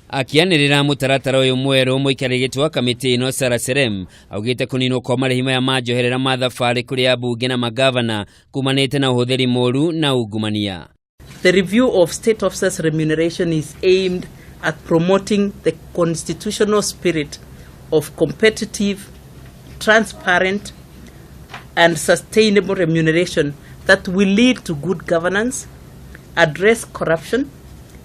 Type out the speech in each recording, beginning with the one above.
Akianirira Mutaratara uyu mweru muikarigitwo wa Kamiti ino SRC augite kuninwo kwa marihi maya majoherera mathafari kuri abunge na magavana kumanite na uhuthiri moru na ungumania. The review of state officers' remuneration is aimed at promoting the constitutional spirit of competitive, transparent and sustainable remuneration that will lead to good governance, address corruption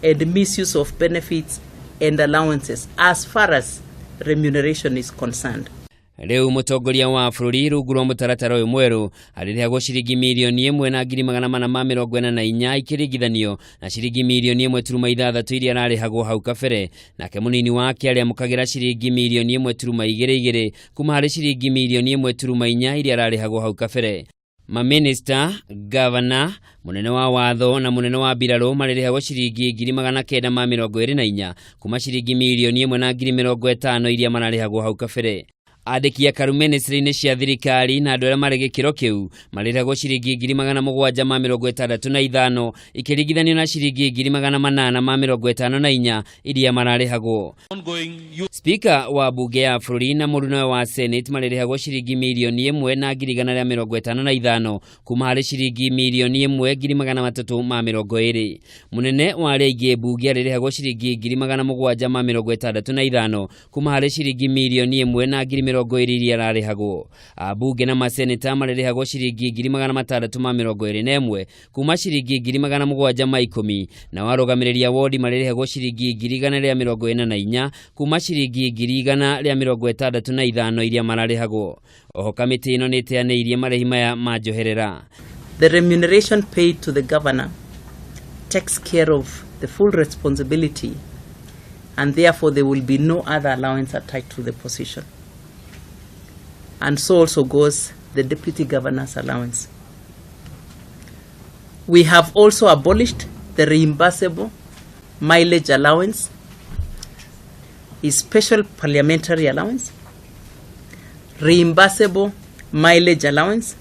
and misuse of benefits and allowances as far as remuneration is concerned. Leo mutongoria wa bururi rungu rwa Mutaratara uyu mweru aririhagwo ciringi milioni 1,444 ikiringithanio na ciringi milioni 1.6 iria ararihagwo hau kabere, nake munini wake ariamukagira ciringi milioni 1.22 kuma hari ciringi milioni 1.4 iria ararihagwo hau kabere. Maminista, governor, munene wa watho na munene wa biraro maririhagwo ciringi 924 kuma ciringi milioni 1.50 iria mararihagwo hau kabere. Andiki ya karu ministry-ini cia thirikari na andu aria mari gikiro kiu mariragwo ciringi 765 ikiringithanio na ciringi 854 iria mararihagwo. Speaker wa bunge ya bururi na murunawe wa senate maririhagwo ciringi milioni 1,155 kuma hari ciringi milioni 1,320. Munene wa aria ingi bunge aririhagwo ciringi 765 kuma hari ciringi milioni 1,020 iria ararihagwo. Abunge na maseneta maririhagwo ciringi 621 kuma ciringi 710 na warugamireria wodi maririhagwo ciringi 144 kuma ciringi 165 iria mararihagwo. Oho kamiti ino niteaneirie marihi maya majoherera. The remuneration paid to the governor takes care of the full responsibility and therefore there will be no other allowance attached to the position. And so also goes the deputy governor's allowance. We have also abolished the reimbursable mileage allowance, his special parliamentary allowance, reimbursable mileage allowance,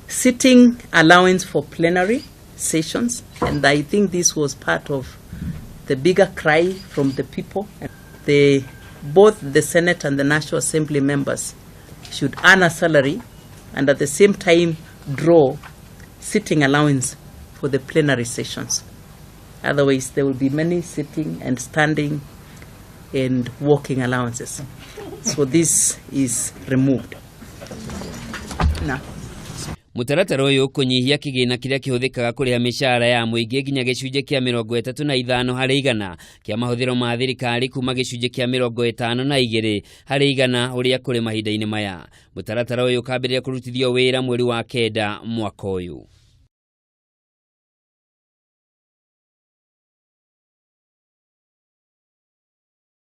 sitting allowance for plenary sessions, and I think this was part of the bigger cry from the people. Both the Senate and the National Assembly members should earn a salary and at the same time draw sitting allowance for the plenary sessions. Otherwise, there will be many sitting and standing and walking allowances. So this is removed. Now, Mutaratara uyu kunyihia kigina kiria kihuthikaga kuriha micara ya muingi nginya gicunje kia 35 hari igana kia mahuthiro ma thirikari kuma gicunje kia 52 hari igana uria kuri mahinda-ini maya. Mutaratara uyu ukambiriria kurutithio wira mweri wa kenda mwaka uyu.